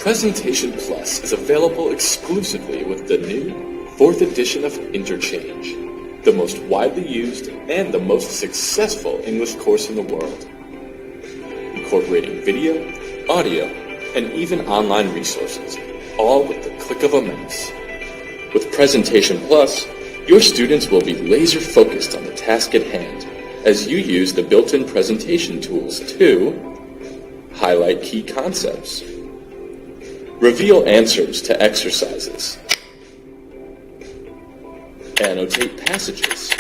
Presentation Plus is available exclusively with the new 4th edition of Interchange, the most widely used and the most successful English course in the world, incorporating video, audio, and even online resources, all with the click of a mouse. With Presentation Plus, your students will be laser-focused on the task at hand as you use the built-in presentation tools to highlight key concepts, reveal answers to exercises, annotate passages.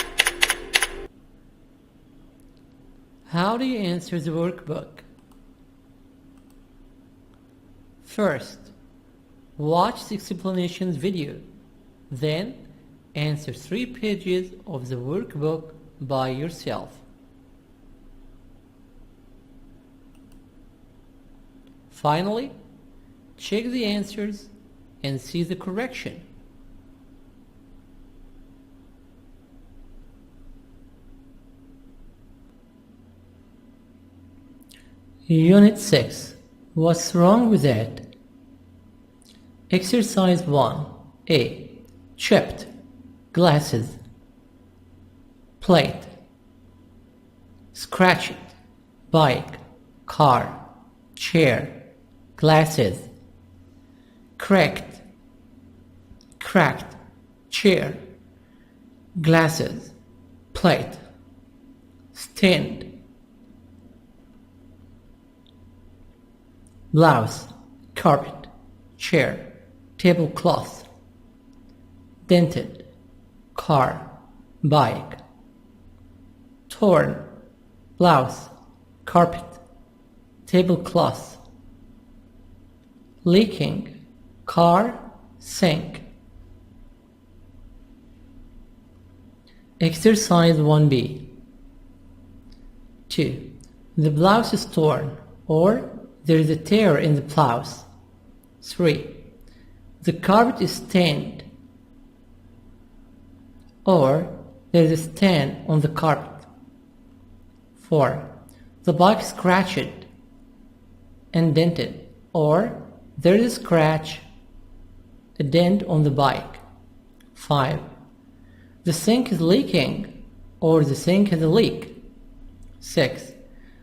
How do you answer the workbook? First, watch the explanations video. Then, answer 3 pages of the workbook by yourself. Finally, check the answers and see the correction. Unit 6. What's wrong with that? Exercise 1. A. Chipped. Glasses. Plate. Scratched. Bike. Car. Chair. Glasses. Cracked. Cracked. Chair. Glasses. Plate. Stand. Blouse. Carpet. Chair. Tablecloth. Dented. Car. Bike. Torn. Blouse. Carpet. Tablecloth. Leaking. Car. Sink. Exercise 1B. 2. The blouse is torn, or there is a tear in the blouse. 3. The carpet is stained, or there is a stain on the carpet. 4. The bike is scratched and dented, or there is a scratch, a dent on the bike. 5. The sink is leaking, or the sink has a leak. 6.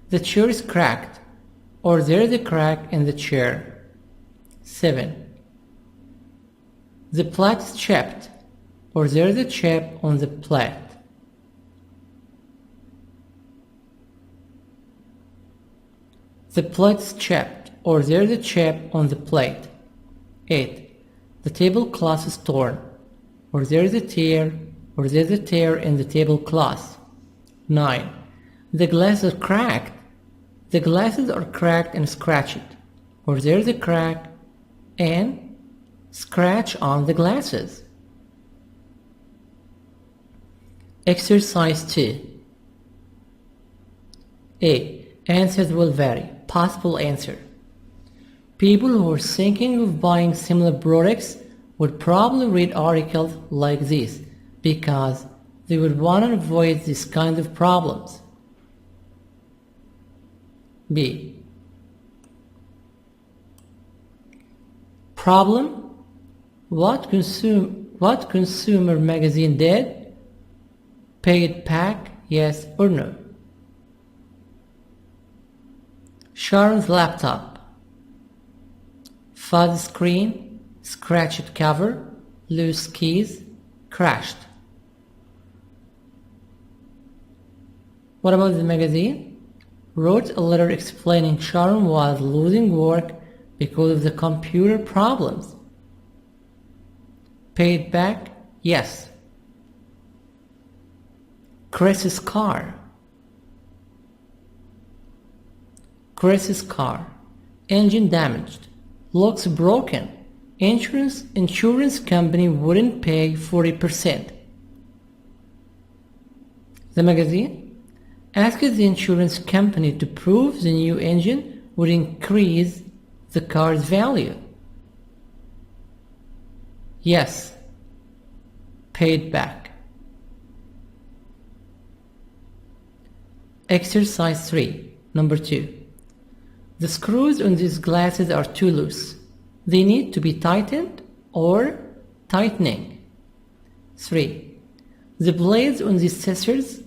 The chair is cracked, or there is a crack in the chair. 7. The plate is chipped, or there is a chip on the plate. The plate is chipped, or there is a chip on the plate. 8. The tablecloth is torn, or there is a tear, in the tablecloth. 9. The glasses are cracked. The glasses are cracked and scratched, or there is a crack and scratch on the glasses. Exercise 2. A. Answers will vary. Possible answer. People who are thinking of buying similar products would probably read articles like this because they would want to avoid this kind of problems. B. Problem. What consumer magazine did? Paid back, yes or no? Sharon's laptop. Fuzzy screen, scratched cover, loose keys, crashed. What about the magazine? Wrote a letter explaining Sharon was losing work because of the computer problems. Paid back? Yes. Chris's car. Chris's car. Engine damaged. Locks broken. Insurance company wouldn't pay 40%. The magazine? Asked the insurance company to prove the new engine would increase the car's value. Yes. Paid back. Exercise 3, number 2. The screws on these glasses are too loose. They need to be tightened or tightening. 3. The blades on these scissors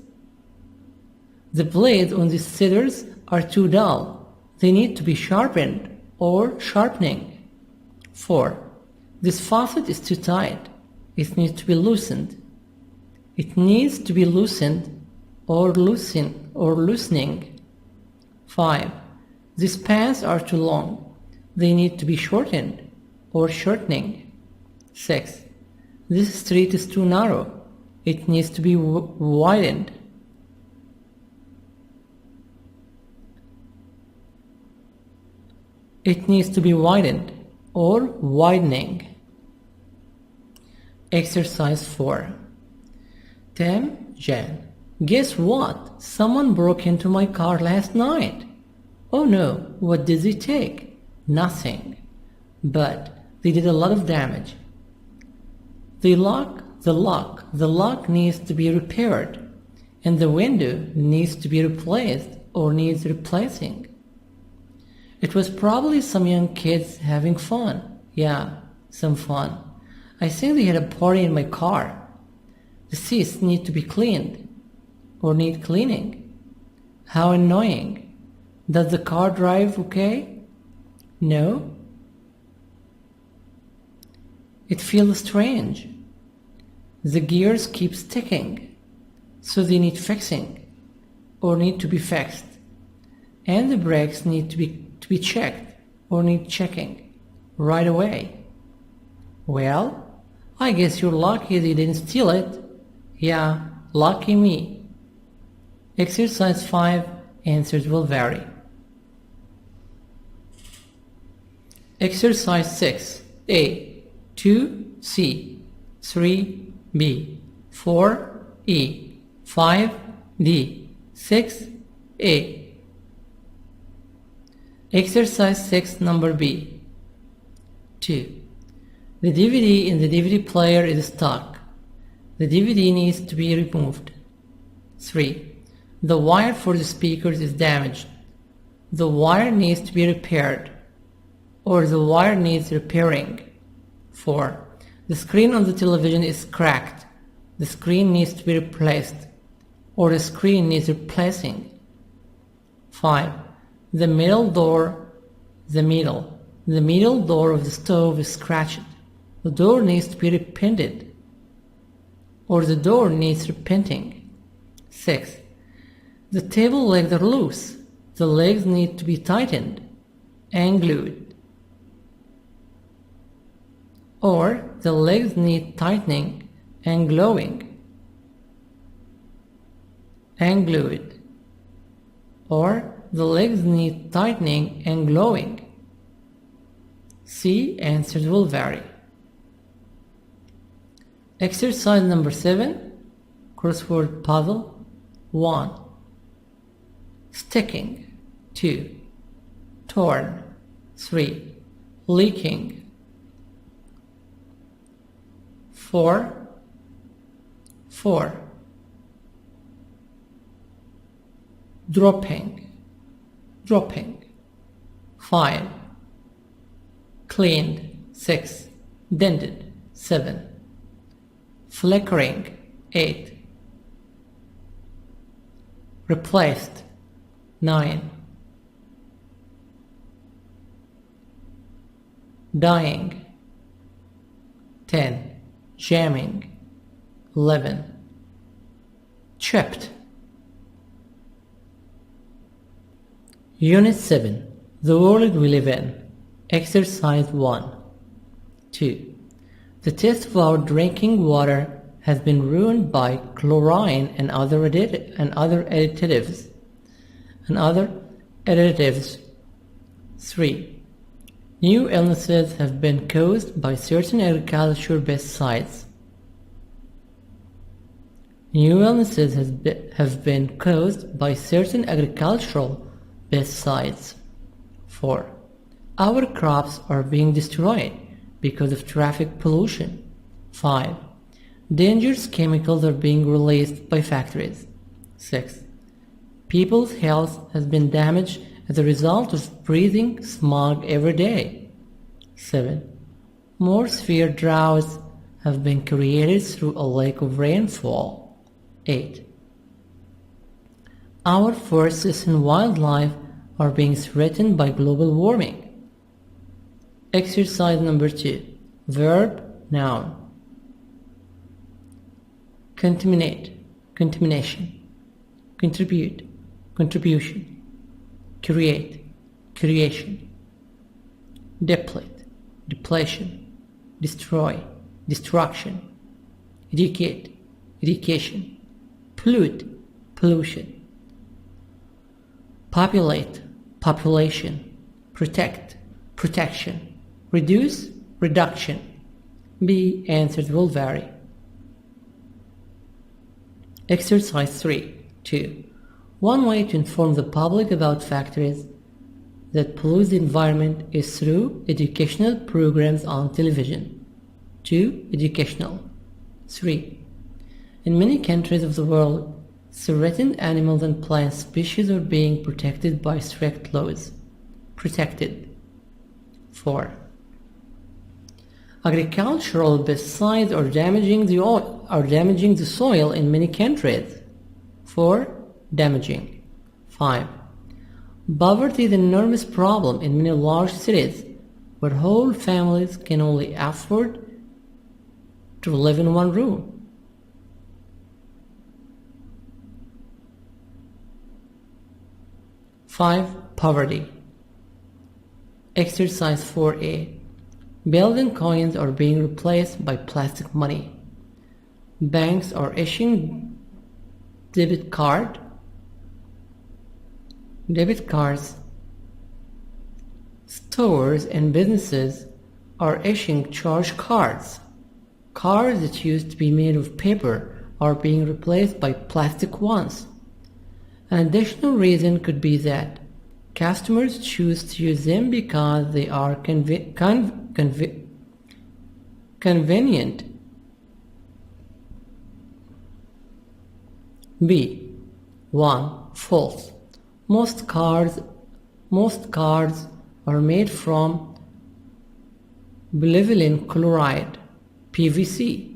are too dull. They need to be sharpened or sharpening. 4. This faucet is too tight. It needs to be loosened. It needs to be loosened or loosening. 5. These pants are too long. They need to be shortened or shortening. 6. This street is too narrow. It needs to be widened. It needs to be widened or widening. Exercise 4. Tim, Jen, guess what? Someone broke into my car last night. Oh no, what did they take? Nothing. But they did a lot of damage. The lock needs to be repaired, and the window needs to be replaced or needs replacing. It was probably some young kids having fun. Yeah, some fun. I think they had a party in my car. The seats need to be cleaned or need cleaning. How annoying. Does the car drive okay? No. It feels strange. The gears keep sticking, so they need fixing or need to be fixed. And the brakes need to be checked or need checking right away. Well, I guess you're lucky they didn't steal it. Yeah, lucky me. Exercise 5, answers will vary. Exercise 6, A, 2, C, 3, B, 4, E, 5, D, 6, A. Exercise 6, number B. 2. The DVD in the DVD player is stuck. The DVD needs to be removed. 3. The wire for the speakers is damaged. The wire needs to be repaired, or the wire needs repairing. 4. The screen on the television is cracked. The screen needs to be replaced, or the screen needs replacing. 5. The middle door of the stove is scratched. The door needs to be repainted, or the door needs repainting. 6. The table legs are loose. The legs need to be tightened and glued, or the legs need tightening and glued, or the legs need tightening and gluing. C, answers will vary. Exercise number 7, crossword puzzle. 1. Sticking. 2. Torn. 3. Leaking. 4. Dropping. 5. Cleaned. 6. Dented. 7. Flickering. 8. Replaced. 9. Dying. 10. Jamming. 11. Chipped. Unit 7. The world we live in. Exercise 1. 2. The taste of our drinking water has been ruined by chlorine and other additives. 3. New illnesses have been caused by certain agricultural pesticides. Have been caused by certain agricultural pesticides. 4. Our crops are being destroyed because of traffic pollution. 5. Dangerous chemicals are being released by factories. 6. People's health has been damaged as a result of breathing smog every day. 7. More severe droughts have been created through a lack of rainfall. 8. Our forests and wildlife are being threatened by global warming. Exercise number 2. Verb, noun. Contaminate, contamination. Contribute, contribution. Create, creation. Deplete, depletion. Destroy, destruction. Educate, education. Pollute, pollution. Populate, population. Protect, protection. Reduce, reduction. B. Answers will vary. Exercise 3. 2. One way to inform the public about factors that pollute the environment is through educational programs on television. 2. Educational. 3. In many countries of the world, threatened animals and plant species are being protected by strict laws. Protected. 4. Agricultural pesticides are damaging the soil in many countries. 4. Damaging. 5. Poverty is an enormous problem in many large cities where whole families can only afford to live in one room. 5. Poverty. Exercise 4A. Building coins are being replaced by plastic money. Banks are issuing debit cards. Stores and businesses are issuing charge cards. Cards that used to be made of paper are being replaced by plastic ones. An additional reason could be that customers choose to use them because they are convenient. B. 1. False. Most cards are made from polyvinyl chloride, PVC.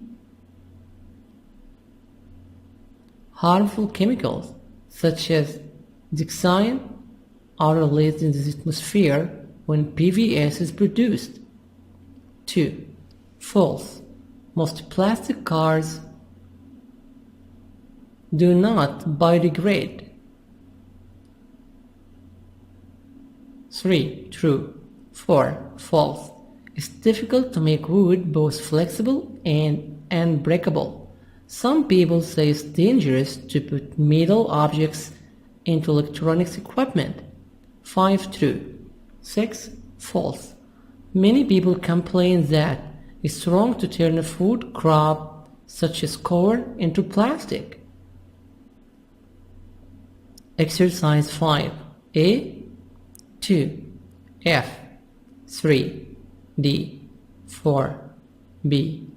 Harmful chemicals such as dioxin are released into the atmosphere when PVS is produced. 2. False. Most plastic cards do not biodegrade. 3. True. 4. False. It's difficult to make wood both flexible and unbreakable. Some people say it's dangerous to put metal objects into electronics equipment. 5. True. 6. False. Many people complain that it's wrong to turn a food crop such as corn into plastic. Exercise 5. A. 2. F. 3. D. 4. B.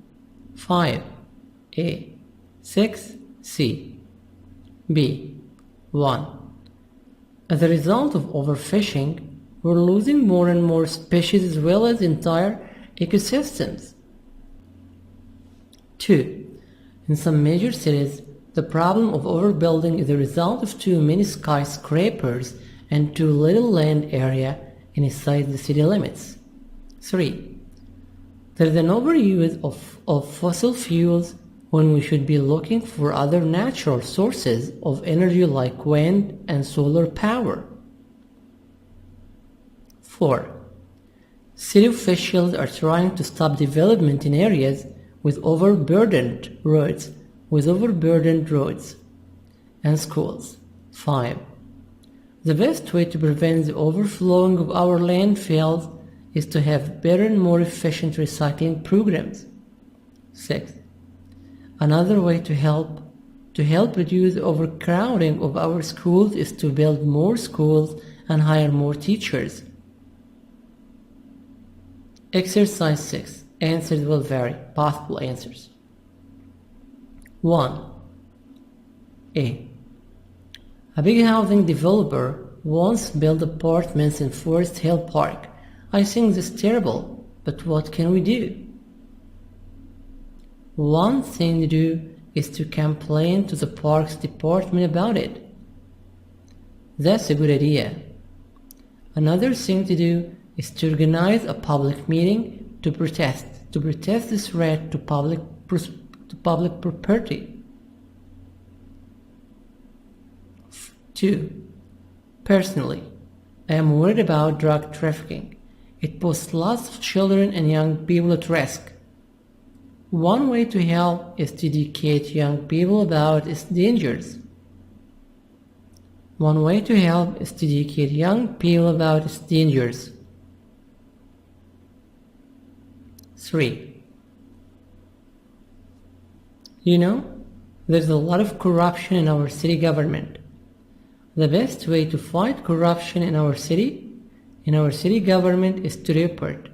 5. A. 6. C. B. 1. As a result of overfishing, we're losing more and more species as well as entire ecosystems. 2. In some major cities, the problem of overbuilding is a result of too many skyscrapers and too little land area inside the city limits. 3. There is an overuse of fossil fuels when we should be looking for other natural sources of energy like wind and solar power. 4. City officials are trying to stop development in areas with overburdened roads and schools. 5. The best way to prevent the overflowing of our landfills is to have better and more efficient recycling programs. 6. Another way to help reduce overcrowding of our schools is to build more schools and hire more teachers. Exercise 6. Answers will vary. Possible answers. 1. A. A big housing developer wants to build apartments in Forest Hill Park. I think this is terrible, but what can we do? One thing to do is to complain to the parks department about it. That's a good idea. Another thing to do is to organize a public meeting to protest the threat to public property. 2. Personally, I am worried about drug trafficking. It puts lots of children and young people at risk. One way to help is to educate young people about its dangers. 3. You know, there's a lot of corruption in our city government. The best way to fight corruption in our city government is to report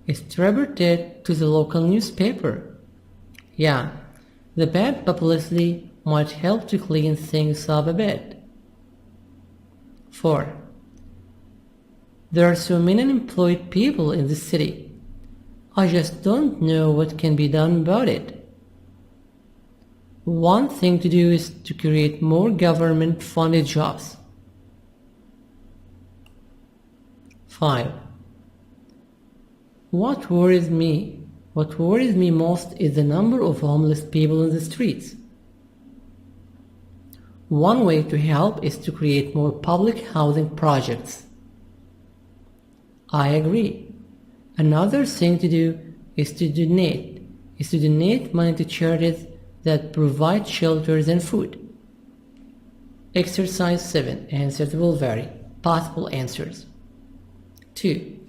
it to the local newspaper. Yeah, the bad publicity might help to clean things up a bit. 4. There are so many unemployed people in the city. I just don't know what can be done about it. One thing to do is to create more government-funded jobs. 5. What worries me most is the number of homeless people in the streets. One way to help is to create more public housing projects. I agree. Another thing to do is to donate money to charities that provide shelters and food. Exercise 7. Answers will vary. Possible answers. 2.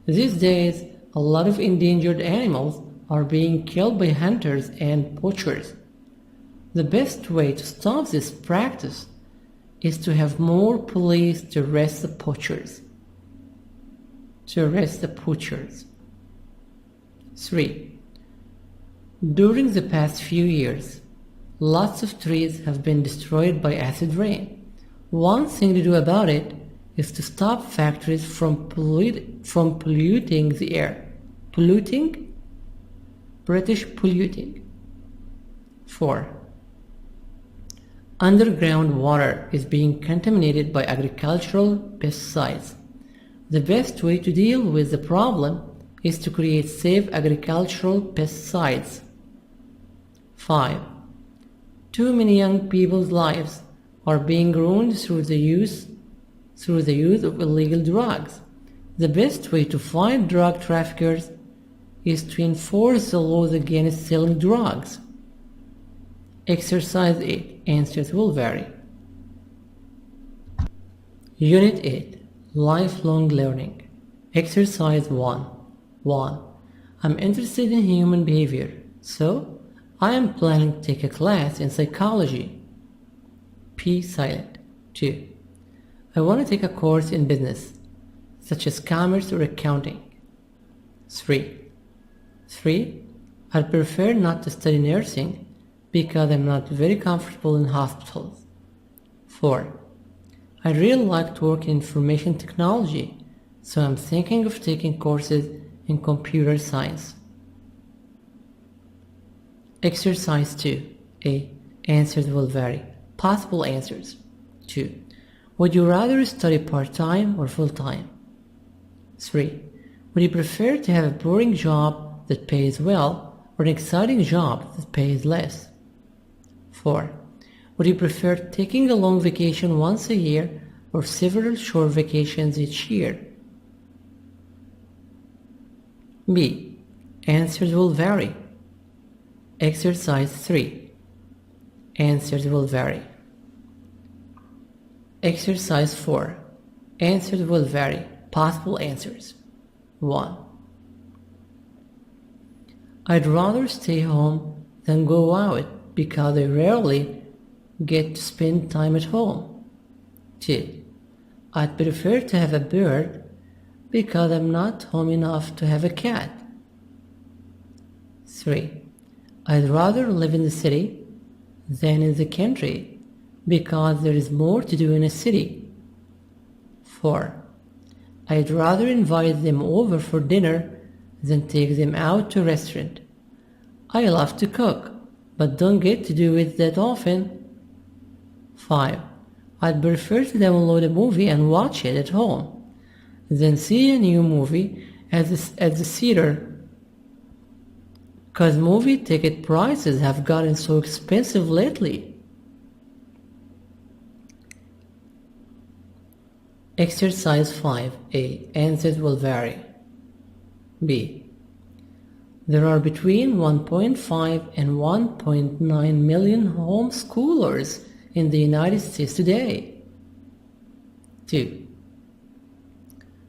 These days, a lot of endangered animals are being killed by hunters and poachers. The best way to stop this practice is to have more police to arrest the poachers. 3. During the past few years, lots of trees have been destroyed by acid rain. One thing to do about it is to stop factories from polluting the air. Polluting? 4. Underground water is being contaminated by agricultural pesticides. The best way to deal with the problem is to create safe agricultural pesticides. 5. Too many young people's lives are being ruined through the use of illegal drugs. The best way to fight drug traffickers is to enforce the laws against selling drugs. Exercise 8. Answers will vary. Unit 8. Lifelong Learning. Exercise 1. 1. I'm interested in human behavior, so I am planning to take a class in psychology. P. Silent. 2. I want to take a course in business, such as commerce or accounting. 3. I'd prefer not to study nursing because I'm not very comfortable in hospitals. 4. I really like to work in information technology, so I'm thinking of taking courses in computer science. Exercise 2. A. Answers will vary. Possible answers. 2. Would you rather study part-time or full-time? 3. Would you prefer to have a boring job that pays well or an exciting job that pays less? 4. Would you prefer taking a long vacation once a year or several short vacations each year? B. Answers will vary. Exercise 3. Answers will vary. Exercise 4. Answers will vary. Possible answers. 1. I'd rather stay home than go out because I rarely get to spend time at home. 2. I'd prefer to have a bird because I'm not home enough to have a cat. 3. I'd rather live in the city than in the country because there is more to do in a city. 4. I'd rather invite them over for dinner than take them out to a restaurant. I love to cook, but don't get to do it that often. 5. I'd prefer to download a movie and watch it at home than see a new movie at the theater, because movie ticket prices have gotten so expensive lately. Exercise 5A. Answers will vary. B. There are between 1.5 and 1.9 million homeschoolers in the United States today. 2.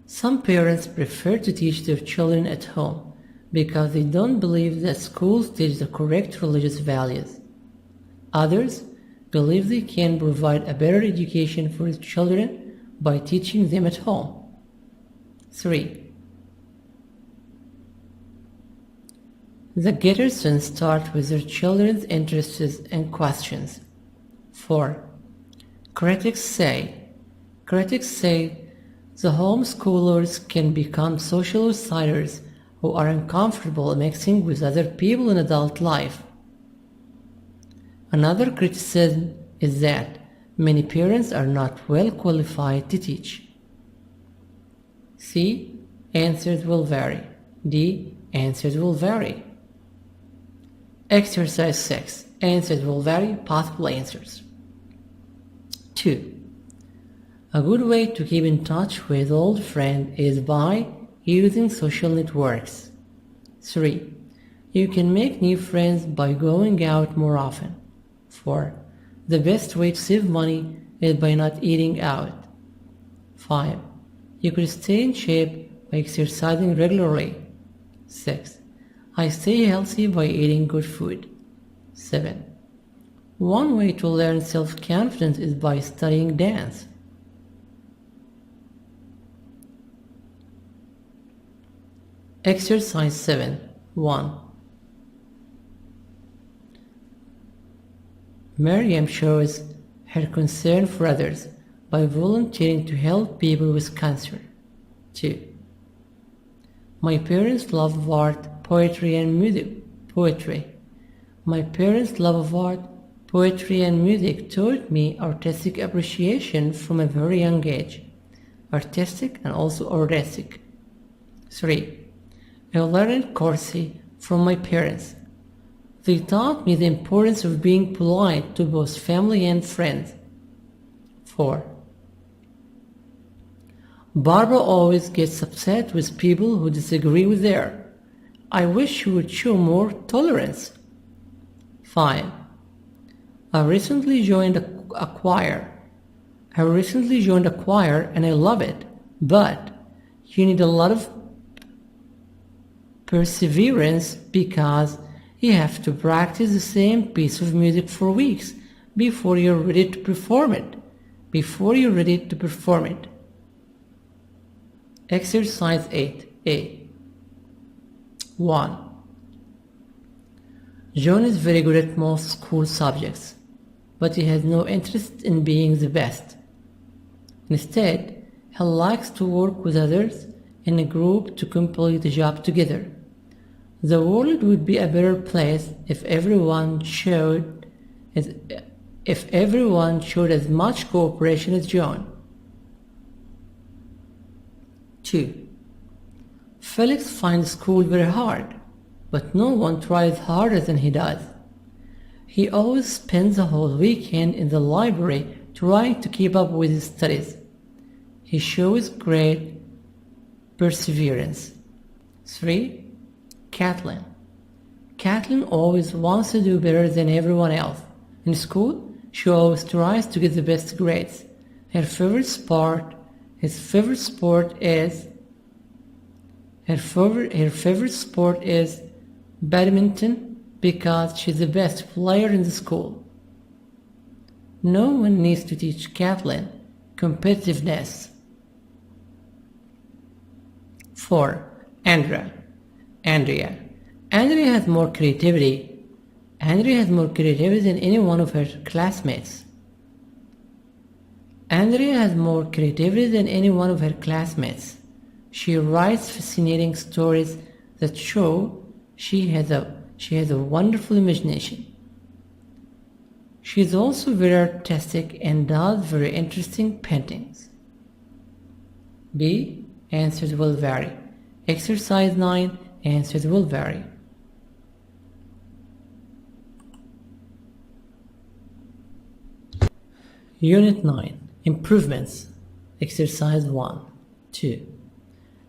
Some parents prefer to teach their children at home because they don't believe that schools teach the correct religious values. Others believe they can provide a better education for their children by teaching them at home. 3. The Gettersons start with their children's interests and questions. 4. Critics say the homeschoolers can become social outsiders who are uncomfortable mixing with other people in adult life. Another criticism is that many parents are not well qualified to teach. C. Answers will vary. D. Answers will vary. Exercise 6. Answers will vary. Possible answers. 2. A good way to keep in touch with old friends is by using social networks. 3. You can make new friends by going out more often. 4. The best way to save money is by not eating out. 5. You could stay in shape by exercising regularly. 6. I stay healthy by eating good food. 7. One way to learn self-confidence is by studying dance. Exercise 7. 1. Miriam shows her concern for others by volunteering to help people with cancer. 2. My parents love art, poetry and music. My parents' love of art, poetry and music taught me artistic appreciation from a very young age. Artistic and also artistic. 3. I learned courtesy from my parents. They taught me the importance of being polite to both family and friends. 4. Barbara always gets upset with people who disagree with her. I wish she would show more tolerance. 5. I recently joined a choir and I love it, but you need a lot of perseverance because you have to practice the same piece of music for weeks before you're ready to perform it. Exercise 8A. 1. John is very good at most school subjects, but he has no interest in being the best. Instead, he likes to work with others in a group to complete the job together. The world would be a better place if everyone showed as much cooperation as John. 2. Felix finds school very hard, but no one tries harder than he does. He always spends the whole weekend in the library trying to keep up with his studies. He shows great perseverance. 3. Kathleen always wants to do better than everyone else. In school, she always tries to get the best grades. Her favorite sport is badminton because she's the best player in the school. No one needs to teach Kathleen competitiveness. 4. Andrea has more creativity. Andrea has more creativity than any one of her classmates. She writes fascinating stories that show she has a wonderful imagination. She is also very artistic and does very interesting paintings. B. Answers will vary. Exercise 9. Answers will vary. Unit 9. Improvements. Exercise 1. 2.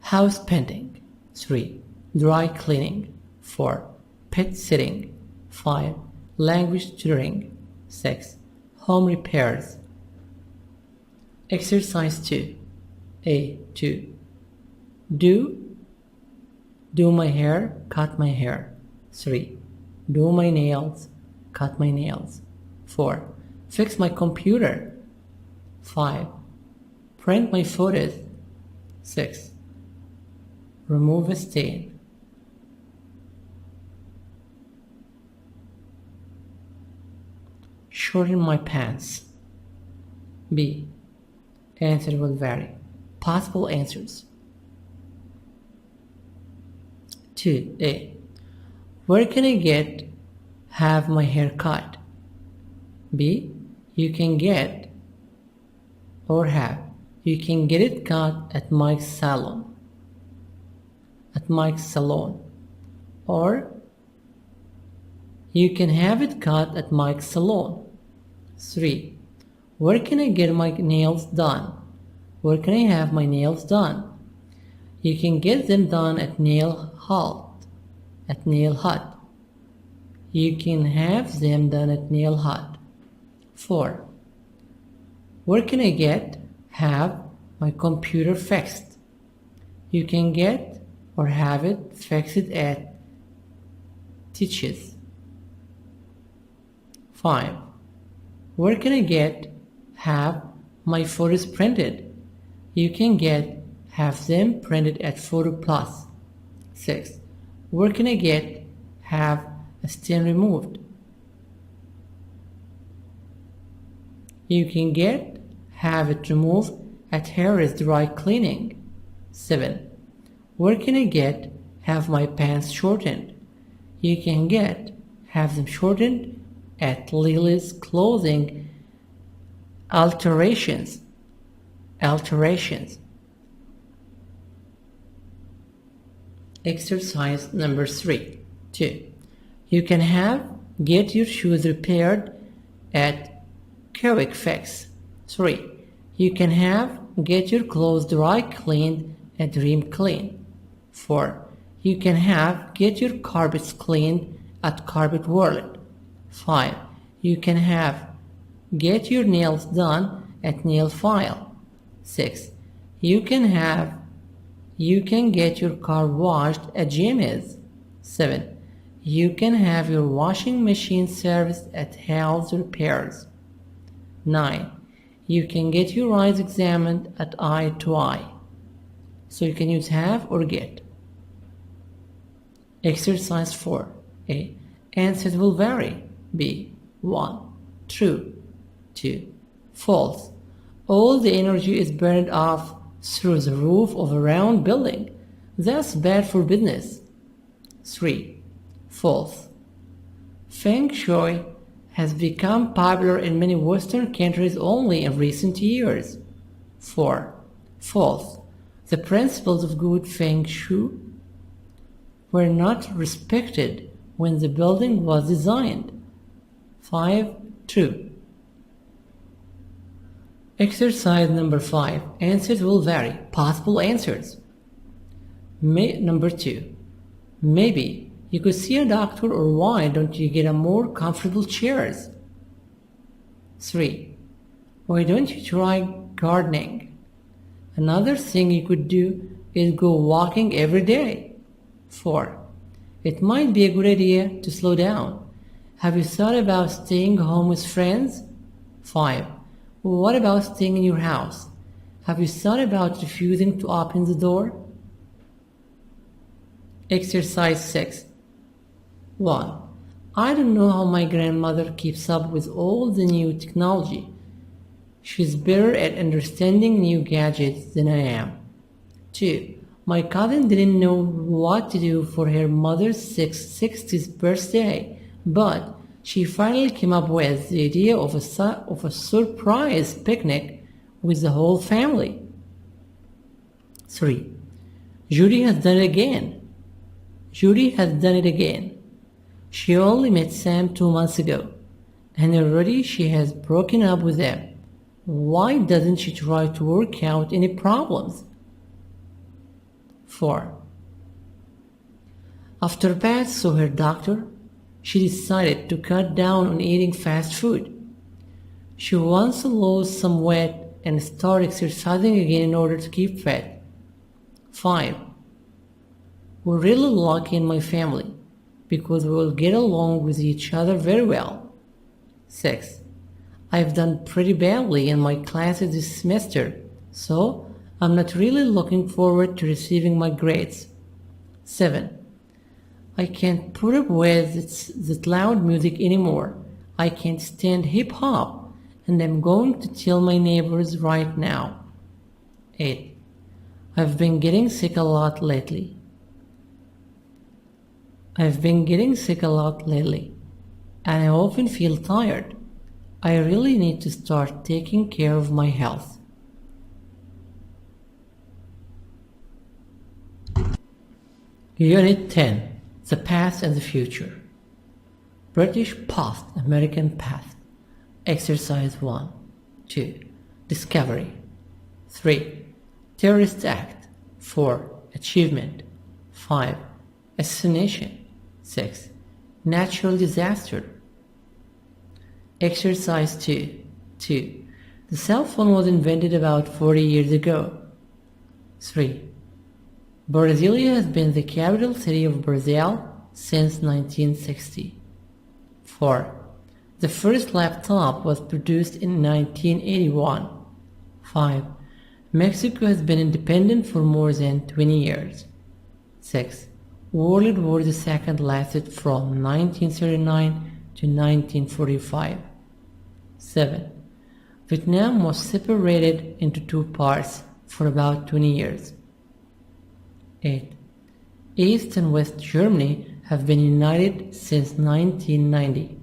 House painting. 3. Dry cleaning. 4. Pet sitting. 5. Language tutoring. 6. Home repairs. Exercise 2. A2. Do my hair, cut my hair. 3. Do my nails, cut my nails. 4. Fix my computer. 5. Print my photos. 6. Remove a stain. Shorten my pants. B. Answer will vary. Possible answers. 2a. Where can I have my hair cut? B. You can get it cut at Mike's salon. Or you can have it cut at Mike's salon. 3. Where can I get my nails done? Where can I have my nails done? You can get them done at nail hut. You can have them done at nail hut. 4. Where can I have my computer fixed? You can get or have it fixed at Teach's. 5. Where can I have my photos printed? You can have them printed at Photo Plus. 6. Where can I have a stain removed? You can have it removed at Harris Dry Cleaning. 7. Where can I have my pants shortened? You can have them shortened at Lily's Clothing Alterations. Exercise number 3. 2. You can get your shoes repaired at Quick Fix. 3. You can get your clothes dry cleaned at Dream Clean. 4. You can get your carpets cleaned at Carpet World. 5. You can get your nails done at Nail File. 6. You can get your car washed at Jimmy's. 7. You can have your washing machine serviced at Hal's Repairs. 9. You can get your eyes examined at Eye to Eye. So you can use have or get. Exercise 4. A. Answers will vary. B. 1. True. 2. False. All the energy is burned off through the roof of a round building. That's bad for business. 3. False. Feng Shui has become popular in many Western countries only in recent years. 4. False. The principles of good Feng Shui were not respected when the building was designed. 5. True. Exercise number 5. Answers will vary. Possible answers. Number 2. Maybe you could see a doctor, or why don't you get a more comfortable chairs? 3. Why don't you try gardening? Another thing you could do is go walking every day. 4. It might be a good idea to slow down. Have you thought about staying home with friends? 5. What about staying in your house? Have you thought about refusing to open the door? Exercise 6. 1. I don't know how my grandmother keeps up with all the new technology. She's better at understanding new gadgets than I am. 2. My cousin didn't know what to do for her mother's 60th birthday, but she finally came up with the idea of a surprise picnic with the whole family. 3. Judy has done it again. Judy has done it again. She only met Sam 2 months ago, and already she has broken up with him. Why doesn't she try to work out any problems? 4. After Pat saw her doctor, she decided to cut down on eating fast food. She wants to lose some weight and start exercising again in order to keep fit. 5. We're really lucky in my family because we will get along with each other very well. 6. I've done pretty badly in my classes this semester, so I'm not really looking forward to receiving my grades. 7. I can't put up with that loud music anymore. I can't stand hip-hop, and I'm going to tell my neighbors right now. 8. I've been getting sick a lot lately. And I often feel tired. I really need to start taking care of my health. Unit 10. The Past and the Future. British Past, American Past. Exercise 1. 2. Discovery. 3. Terrorist Act. 4. Achievement. 5. Assassination. 6. Natural disaster. Exercise 2. 2. The cell phone was invented about 40 years ago. 3. Brasilia has been the capital city of Brazil since 1960. 4. The first laptop was produced in 1981. 5. Mexico has been independent for more than 20 years. 6. World War II lasted from 1939 to 1945. 7. Vietnam was separated into two parts for about 20 years. 8. East and West Germany have been united since 1990.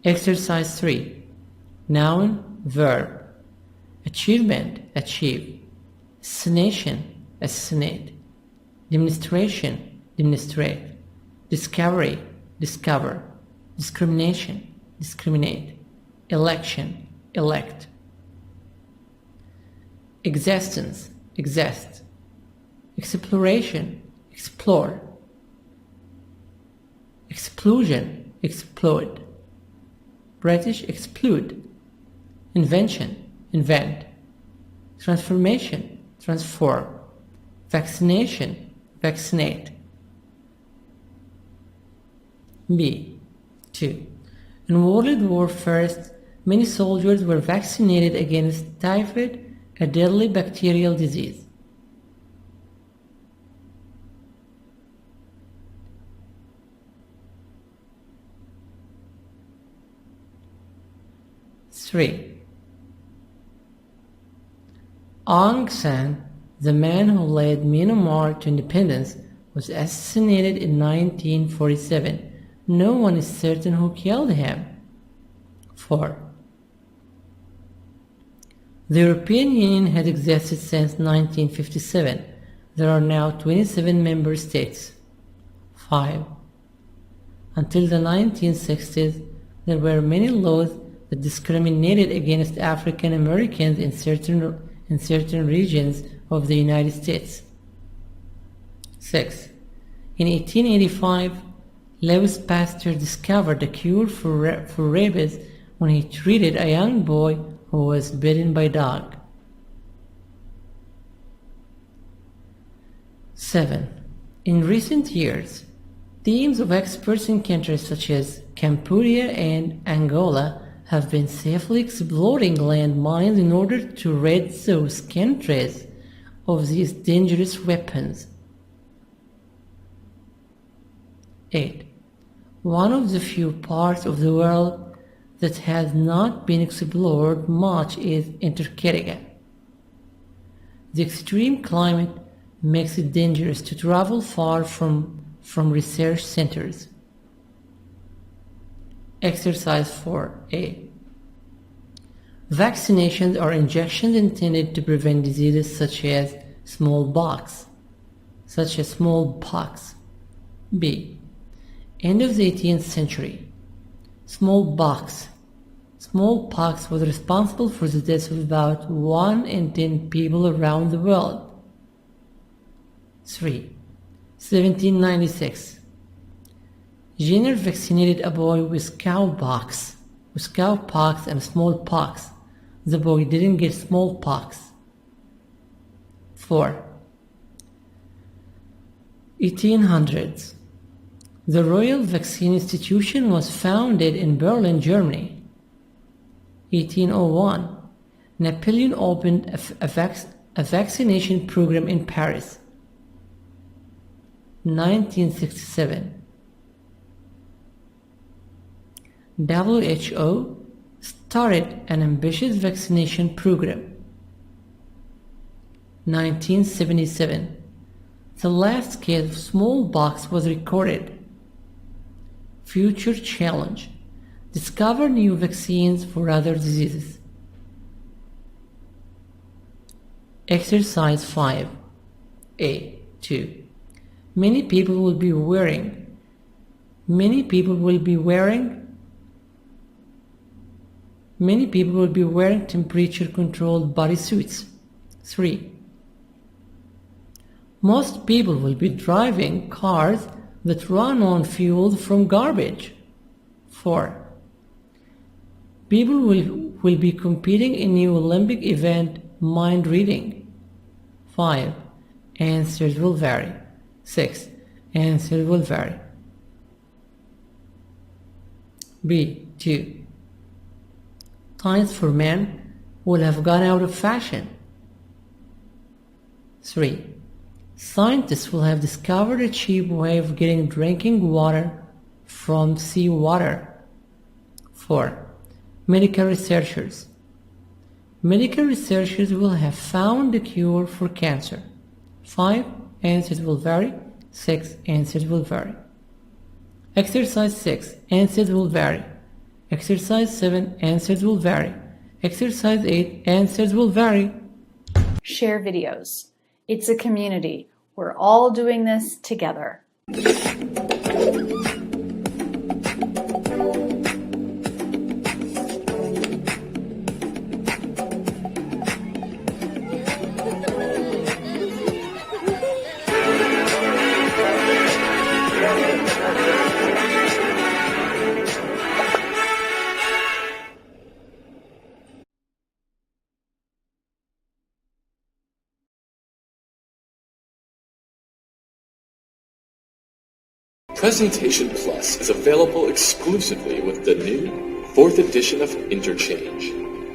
Exercise 3. Noun, verb. Achievement, achieve. Assassination, assassinate. Demonstration, demonstrate. Discovery, discover. Discrimination, discriminate. Election, elect. Existence, exist. Exploration, explore. Exclusion, explode. British, exclude. Invention, invent. Transformation, transform. Vaccination, vaccinate. B. 2. In World War I, many soldiers were vaccinated against typhoid, a deadly bacterial disease. Three. Aung San, the man who led Myanmar to independence, was assassinated in 1947. No one is certain who killed him. 4. The European Union has existed since 1957. There are now 27 member states. 5. Until the 1960s, there were many laws that discriminated against African Americans in certain regions of the United States. 6. In 1885, Louis Pasteur discovered a cure for rabies when he treated a young boy who was bitten by a dog. 7. In recent years, teams of experts in countries such as Cambodia and Angola have been safely exploring landmines in order to rid those countries of these dangerous weapons. 8. One of the few parts of the world that has not been explored much is Antarctica. The extreme climate makes it dangerous to travel far from research centers. Exercise 4A. Vaccinations are injections intended to prevent diseases such as smallpox. B. End of the 18th century. Smallpox. Smallpox was responsible for the deaths of about 1 in 10 people around the world. 3. 1796. Jenner vaccinated a boy with cowpox and smallpox. The boy didn't get smallpox. 4. 1800s. The Royal Vaccine Institution was founded in Berlin, Germany. 1801. Napoleon opened a vaccination program in Paris. 1967. WHO started an ambitious vaccination program. 1977. The last case of smallpox was recorded. Future challenge. Discover new vaccines for other diseases. Exercise 5. A. 2. Many people will be wearing temperature-controlled bodysuits. 3. Most people will be driving cars that run on fuel from garbage. 4. People will be competing in new Olympic event mind reading. 5. Answers will vary. 6. Answers will vary. B. 2. Ties for men will have gone out of fashion. 3. Scientists will have discovered a cheap way of getting drinking water from seawater. 4. Medical researchers will have found a cure for cancer. 5. Answers will vary. 6. Answers will vary. Exercise 6. Answers will vary. Exercise 7. Answers will vary. Exercise 8. Answers will vary. Share videos. It's a community. We're all doing this together. Presentation Plus is available exclusively with the new 4th edition of Interchange,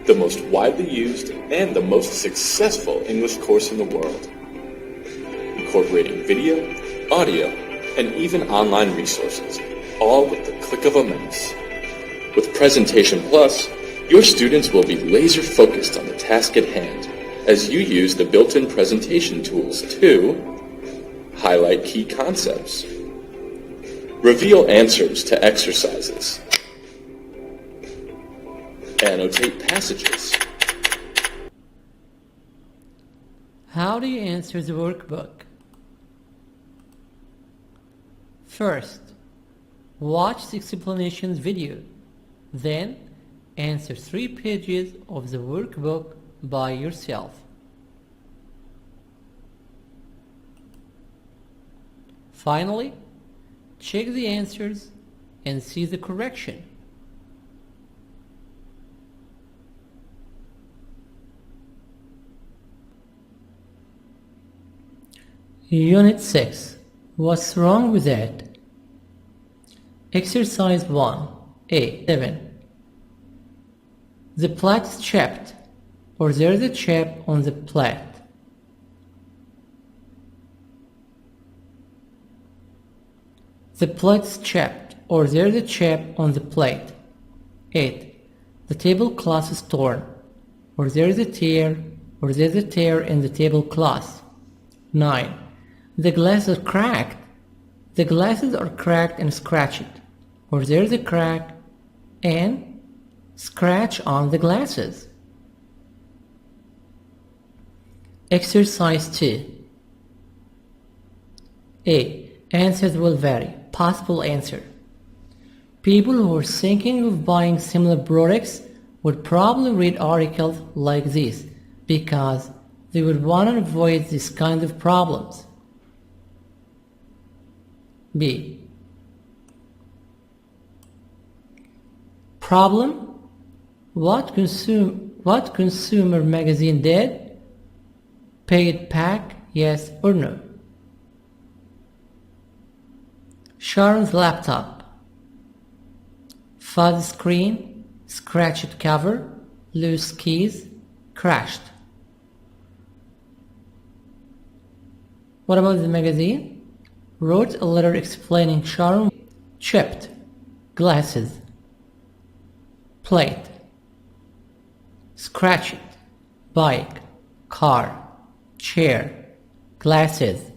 the most widely used and the most successful English course in the world, incorporating video, audio, and even online resources, all with the click of a mouse. With Presentation Plus, your students will be laser focused on the task at hand as you use the built-in presentation tools to highlight key concepts, reveal answers to exercises, annotate passages. How do you answer the workbook? First, watch the explanations video. Then, answer 3 pages of the workbook by yourself. Finally, check the answers and see the correction. Unit 6. What's wrong with that? Exercise 1. A. 7. The plate is chapped, or there's a chap on the plate. The plate's chapped, or there's a chap on the plate. 8. The tablecloth is torn, or there's a tear or there's a tear in the tablecloth. 9. The glasses are cracked. The glasses are cracked and scratched, or there's a crack and scratch on the glasses. Exercise 2. A. Answers will vary. Possible answer. People who are thinking of buying similar products would probably read articles like this because they would want to avoid this kind of problems. B. Problem. What consumer magazine did? Pay it back, yes or no? Sharon's laptop. Fuzzy screen, scratched cover, loose keys, crashed. What about the magazine? Wrote a letter explaining Sharon chipped, glasses, plate, scratched, bike, car, chair, glasses,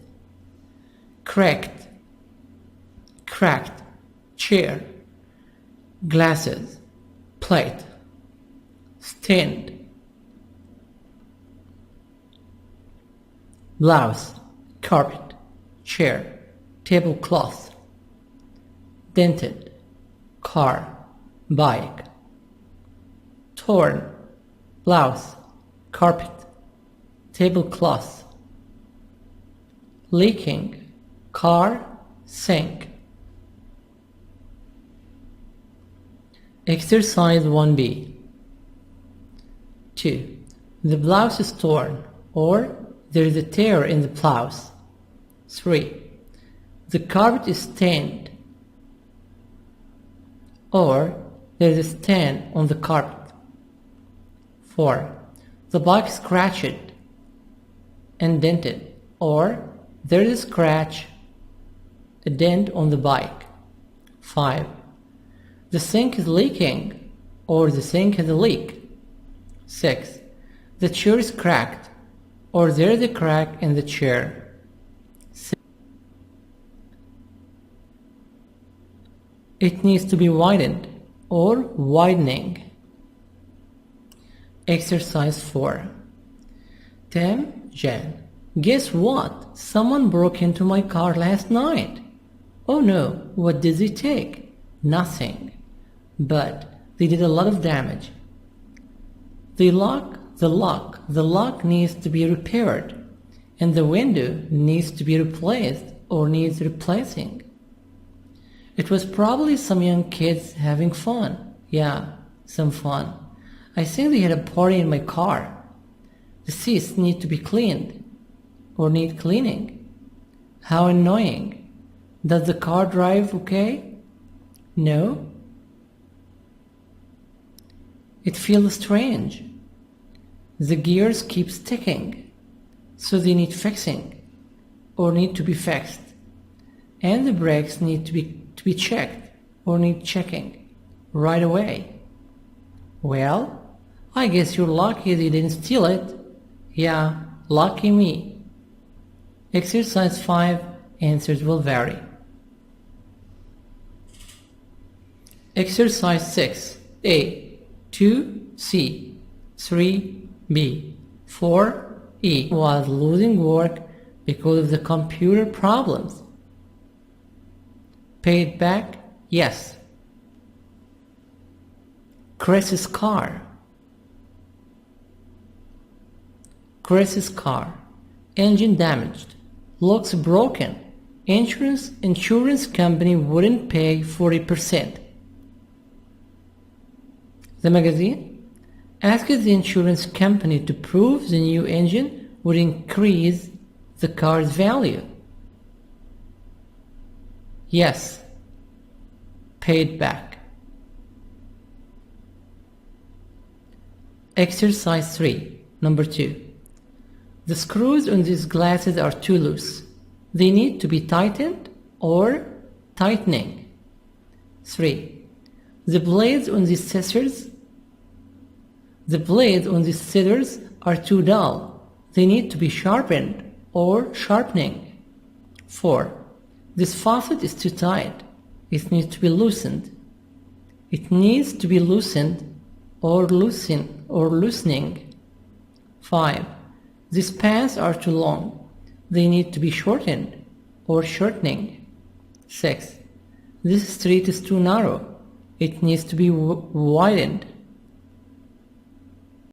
cracked, chair, glasses, plate, stand, blouse, carpet, chair, tablecloth, dented, car, bike, torn, blouse, carpet, tablecloth, leaking, car, sink. Exercise 1B. 2. The blouse is torn, or there is a tear in the blouse. 3. The carpet is stained, or there is a stain on the carpet. 4. The bike is scratched and dented, or there is a scratch, a dent on the bike. 5. The sink is leaking, or the sink has a leak. 6. The chair is cracked, or there is a crack in the chair. 7. It needs to be widened, or widening. Exercise 4. Tim, Jen, guess what? Someone broke into my car last night. Oh no, what did they take? Nothing. But they did a lot of damage. The lock needs to be repaired, and the window needs to be replaced or needs replacing. It was probably some young kids having fun. Yeah, some fun. I think they had a party in my car. The seats need to be cleaned or need cleaning. How annoying. Does the car drive okay? No? It feels strange. The gears keep sticking, so they need fixing or need to be fixed. And the brakes need to be checked or need checking right away. Well, I guess you're lucky they didn't steal it. Yeah, lucky me. Exercise 5. Answers will vary. Exercise 6. A. 2C, 3B, 4E was losing work because of the computer problems. Paid back? Yes. Chris's car. Engine damaged. Looks broken. Insurance company wouldn't pay 40%. The magazine asked the insurance company to prove the new engine would increase the car's value. Yes. Paid back. Exercise 3, number 2. The screws on these glasses are too loose. They need to be tightened or tightening. 3. The blades on these scissors are too dull. They need to be sharpened or sharpening. 4. This faucet is too tight. It needs to be loosened. It needs to be loosened or loosening. 5. These pants are too long. They need to be shortened or shortening. 6. This street is too narrow. It needs to be widened.